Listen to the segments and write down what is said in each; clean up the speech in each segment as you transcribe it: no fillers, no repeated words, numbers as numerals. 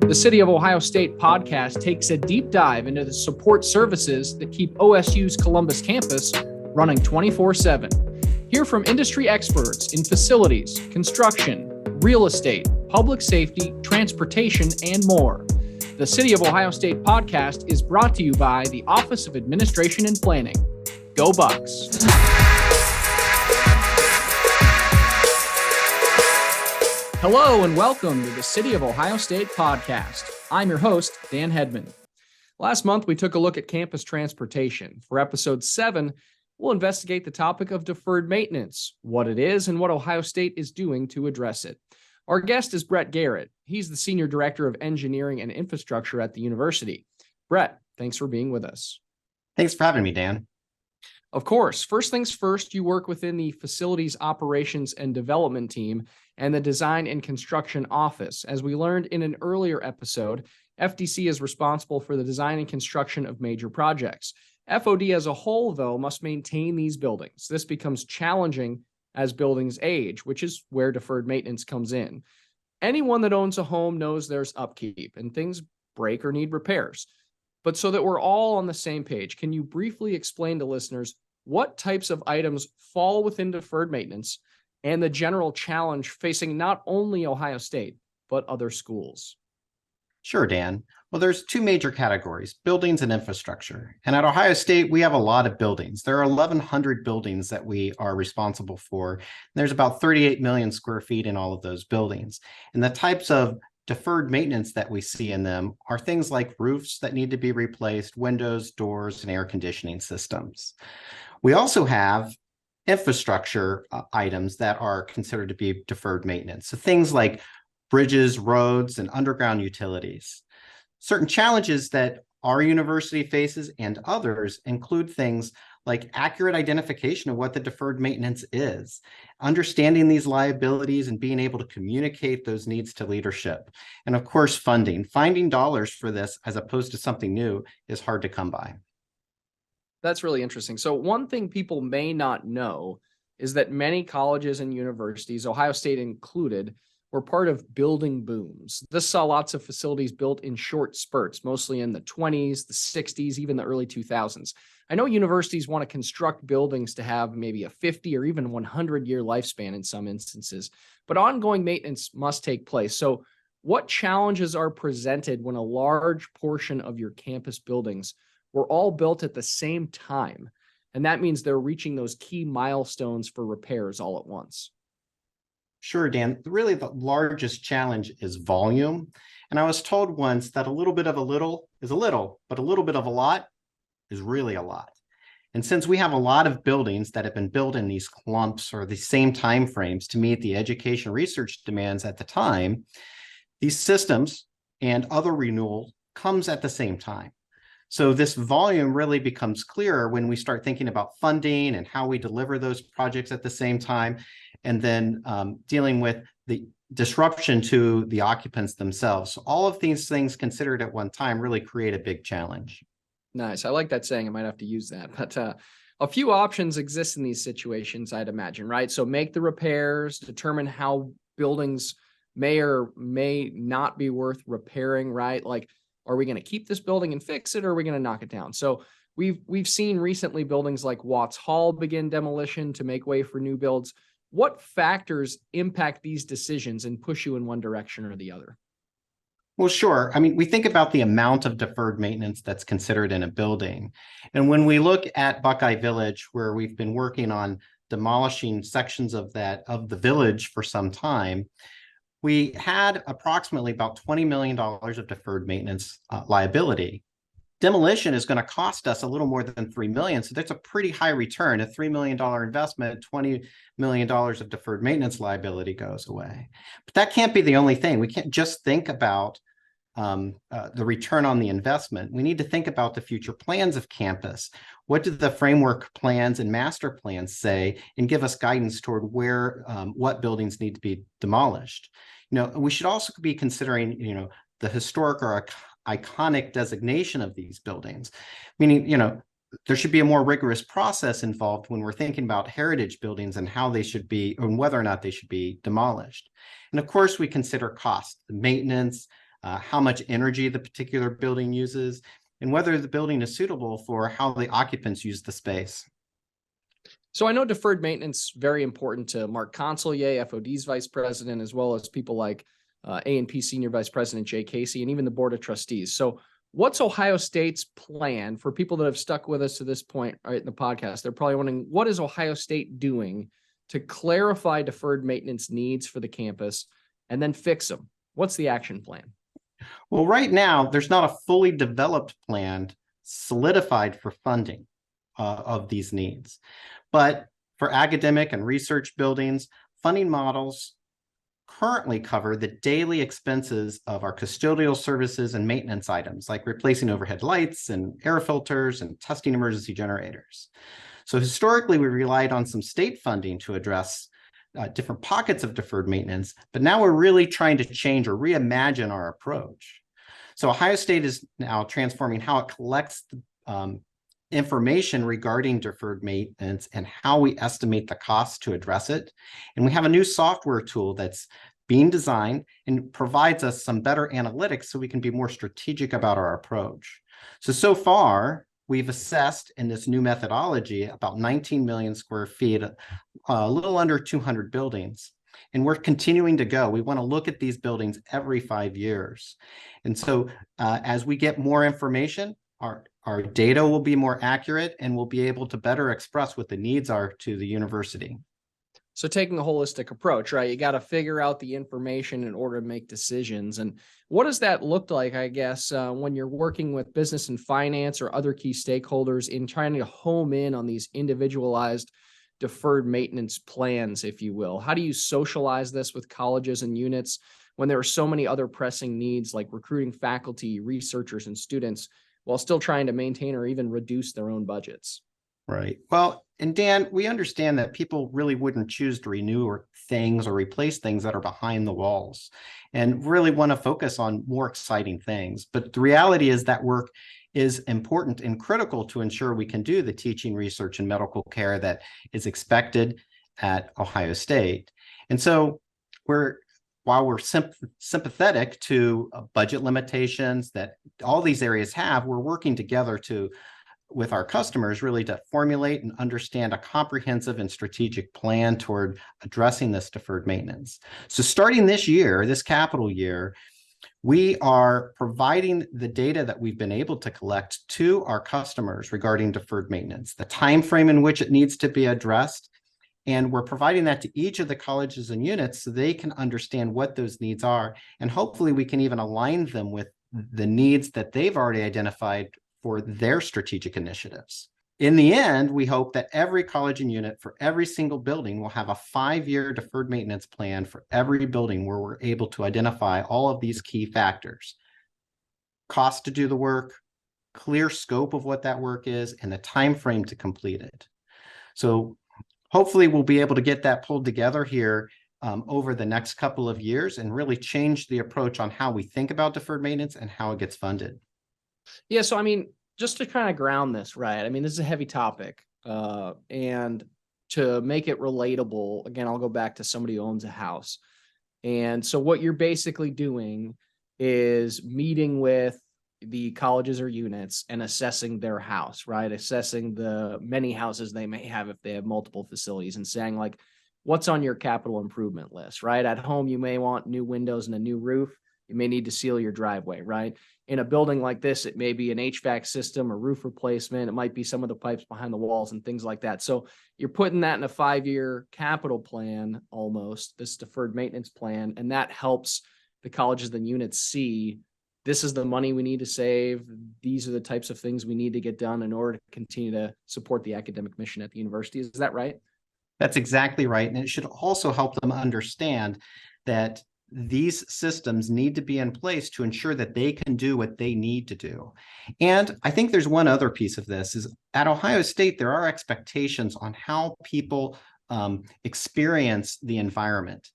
The City of Ohio State podcast takes a deep dive into the support services that keep OSU's Columbus campus running 24/7. Hear from industry experts in facilities, construction, real estate, public safety, transportation, and more. The City of Ohio State podcast is brought to you by the Office of Administration and Planning. Go Bucks! Hello and welcome to the City of Ohio State podcast. I'm your host, Dan Hedman. Last month, we took a look at campus transportation. For episode 7, we'll investigate the topic of deferred maintenance, what it is, and what Ohio State is doing to address it. Our guest is Brett Garrett. He's the Senior Director of Engineering and Infrastructure at the university. Brett, thanks for being with us. Thanks for having me, Dan. Of course. First things first, you work within the Facilities Operations and Development team and the Design and Construction Office. As we learned in an earlier episode, FDC is responsible for the design and construction of major projects. FOD as a whole, though, must maintain these buildings. This becomes challenging as buildings age, which is where deferred maintenance comes in. Anyone that owns a home knows there's upkeep and things break or need repairs. But so that we're all on the same page, can you briefly explain to listeners what types of items fall within deferred maintenance and the general challenge facing not only Ohio State, but other schools? Sure, Dan. Well, there's two major categories, buildings and infrastructure. And at Ohio State, we have a lot of buildings. There are 1,100 buildings that we are responsible for. And there's about 38 million square feet in all of those buildings. And the types of deferred maintenance that we see in them are things like roofs that need to be replaced, windows, doors, and air conditioning systems. We also have infrastructure items that are considered to be deferred maintenance. So things like bridges, roads, and underground utilities. Certain challenges that our university faces and others include things like accurate identification of what the deferred maintenance is, understanding these liabilities and being able to communicate those needs to leadership. And of course, funding. Finding dollars for this as opposed to something new is hard to come by. That's really interesting. So one thing people may not know is that many colleges and universities, Ohio State included, were part of building booms. This saw lots of facilities built in short spurts, mostly in the 20s, the 60s, even the early 2000s. I know universities want to construct buildings to have maybe a 50 or even 100-year lifespan in some instances, but ongoing maintenance must take place. So what challenges are presented when a large portion of your campus buildings were all built at the same time? And that means they're reaching those key milestones for repairs all at once. Sure, Dan. Really, the largest challenge is volume. And I was told once that a little bit of a little is a little, but a little bit of a lot is really a lot. And since we have a lot of buildings that have been built in these clumps or the same time frames to meet the education research demands at the time, these systems and other renewal comes at the same time. So this volume really becomes clearer when we start thinking about funding and how we deliver those projects at the same time, and then dealing with the disruption to the occupants themselves. So all of these things considered at one time really create a big challenge. Nice. I like that saying. I might have to use that. But a few options exist in these situations, I'd imagine, right? So make the repairs, determine how buildings may or may not be worth repairing, right? Like, are we going to keep this building and fix it, or are we going to knock it down? So we've seen recently buildings like Watts Hall begin demolition to make way for new builds. What factors impact these decisions and push you in one direction or the other? Well, sure. I mean, we think about the amount of deferred maintenance that's considered in a building. And when we look at Buckeye Village, where we've been working on demolishing sections of the village for some time, we had approximately about $20 million of deferred maintenance liability. Demolition is going to cost us a little more than $3 million. So that's a pretty high return. A $3 million investment, $20 million of deferred maintenance liability goes away. But that can't be the only thing. We can't just think about the return on the investment. We need to think about the future plans of campus. What do the framework plans and master plans say, and give us guidance toward where, what buildings need to be demolished? We should also be considering, the historic or iconic designation of these buildings, meaning, there should be a more rigorous process involved when we're thinking about heritage buildings and how they should be, and whether or not they should be demolished. And of course, we consider cost, the maintenance, how much energy the particular building uses, and whether the building is suitable for how the occupants use the space. So I know deferred maintenance very important to Mark Consolye, FOD's vice president, as well as people like A&P senior vice president Jay Casey, and even the board of trustees. So what's Ohio State's plan for people that have stuck with us to this point right in the podcast? They're probably wondering, what is Ohio State doing to clarify deferred maintenance needs for the campus and then fix them? What's the action plan? Well, right now, there's not a fully developed plan solidified for funding of these needs. But for academic and research buildings, funding models currently cover the daily expenses of our custodial services and maintenance items, like replacing overhead lights and air filters and testing emergency generators. So historically, we relied on some state funding to address different pockets of deferred maintenance, but now we're really trying to change or reimagine our approach. So Ohio State is now transforming how it collects information regarding deferred maintenance and how we estimate the cost to address it. And we have a new software tool that's being designed and provides us some better analytics so we can be more strategic about our approach. So far, we've assessed in this new methodology about 19 million square feet, a little under 200 buildings. And we're continuing to go. We want to look at these buildings every 5 years. And so as we get more information, our data will be more accurate and we'll be able to better express what the needs are to the university. So taking a holistic approach, right? You got to figure out the information in order to make decisions. And what does that look like, I guess, when you're working with business and finance or other key stakeholders in trying to home in on these individualized deferred maintenance plans, if you will? How do you socialize this with colleges and units when there are so many other pressing needs like recruiting faculty, researchers, and students while still trying to maintain or even reduce their own budgets? Right. Well, and Dan, we understand that people really wouldn't choose to renew things or replace things that are behind the walls and really want to focus on more exciting things. But the reality is that work is important and critical to ensure we can do the teaching, research, and medical care that is expected at Ohio State. And so while we're sympathetic to budget limitations that all these areas have, we're working together with our customers really to formulate and understand a comprehensive and strategic plan toward addressing this deferred maintenance. So starting this year, this capital year, we are providing the data that we've been able to collect to our customers regarding deferred maintenance, the time frame in which it needs to be addressed, and we're providing that to each of the colleges and units so they can understand what those needs are, and hopefully we can even align them with the needs that they've already identified for their strategic initiatives. In the end, we hope that every college and unit for every single building will have a 5-year deferred maintenance plan for every building where we're able to identify all of these key factors: cost to do the work, clear scope of what that work is, and the time frame to complete it. So hopefully we'll be able to get that pulled together here over the next couple of years and really change the approach on how we think about deferred maintenance and how it gets funded. Yeah. So, I mean, just to kind of ground this, right? I mean, this is a heavy topic. And to make it relatable, again, I'll go back to somebody who owns a house. And so what you're basically doing is meeting with the colleges or units and assessing their house, right? Assessing the many houses they may have if they have multiple facilities and saying, like, what's on your capital improvement list, right? At home, you may want new windows and a new roof. You may need to seal your driveway, right? In a building like this, it may be an HVAC system or roof replacement. It might be some of the pipes behind the walls and things like that. So you're putting that in a 5-year capital plan, almost this deferred maintenance plan. And that helps the colleges and units see this is the money we need to save. These are the types of things we need to get done in order to continue to support the academic mission at the university. Is that right? That's exactly right. And it should also help them understand that these systems need to be in place to ensure that they can do what they need to do. And I think there's one other piece of this is at Ohio State, there are expectations on how people experience the environment.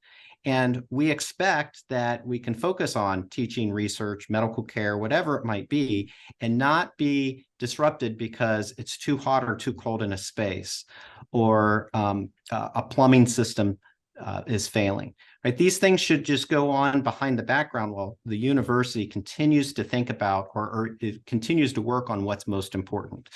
And we expect that we can focus on teaching, research, medical care, whatever it might be, and not be disrupted because it's too hot or too cold in a space, or a plumbing system is failing, right? These things should just go on behind the background while the university continues to think about or it continues to work on what's most important.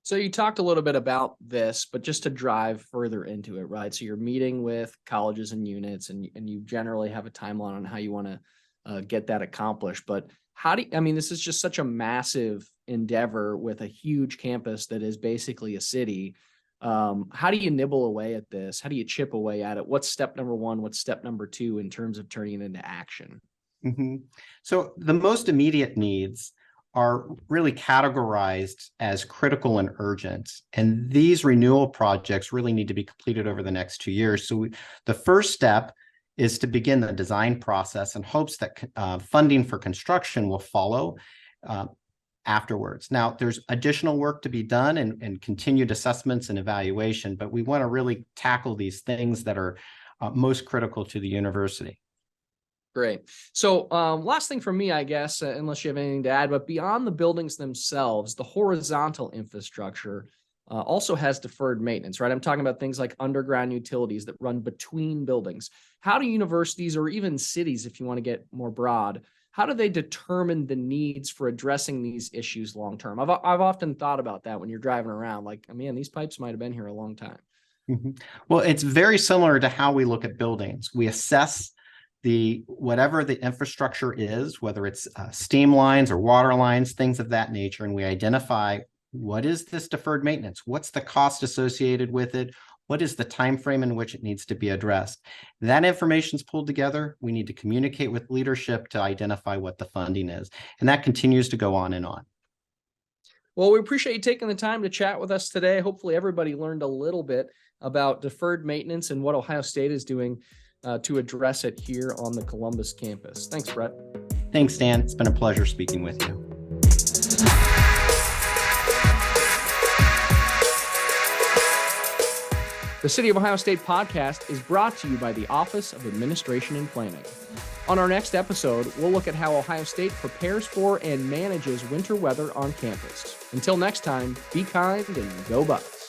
So you talked a little bit about this, but just to drive further into it, right? So you're meeting with colleges and units, and you generally have a timeline on how you want to get that accomplished. But this is just such a massive endeavor with a huge campus that is basically a city. How do you nibble away at this? How do you chip away at it? What's step number one? What's step number two in terms of turning it into action? Mm-hmm. So the most immediate needs are really categorized as critical and urgent. And these renewal projects really need to be completed over the next 2 years. So the first step is to begin the design process in hopes that funding for construction will follow afterwards. Now, there's additional work to be done and continued assessments and evaluation, but we want to really tackle these things that are most critical to the university. Great. So last thing from me, I guess, unless you have anything to add, but beyond the buildings themselves, the horizontal infrastructure also has deferred maintenance, right? I'm talking about things like underground utilities that run between buildings. How do universities, or even cities, if you want to get more broad, how do they determine the needs for addressing these issues long term? I've often thought about that when you're driving around, like, man, these pipes might have been here a long time. Mm-hmm. Well, it's very similar to how we look at buildings. We assess whatever the infrastructure is, whether it's steam lines or water lines, things of that nature, and we identify what is this deferred maintenance? What's the cost associated with it? What is the time frame in which it needs to be addressed? That information is pulled together. We need to communicate with leadership to identify what the funding is, and that continues to go on and on. Well, we appreciate you taking the time to chat with us today. Hopefully everybody learned a little bit about deferred maintenance and what Ohio State is doing to address it here on the Columbus campus. Thanks, Brett. Thanks, Dan. It's been a pleasure speaking with you. The City of Ohio State podcast is brought to you by the Office of Administration and Planning. On our next episode, we'll look at how Ohio State prepares for and manages winter weather on campus. Until next time, be kind and go Bucks.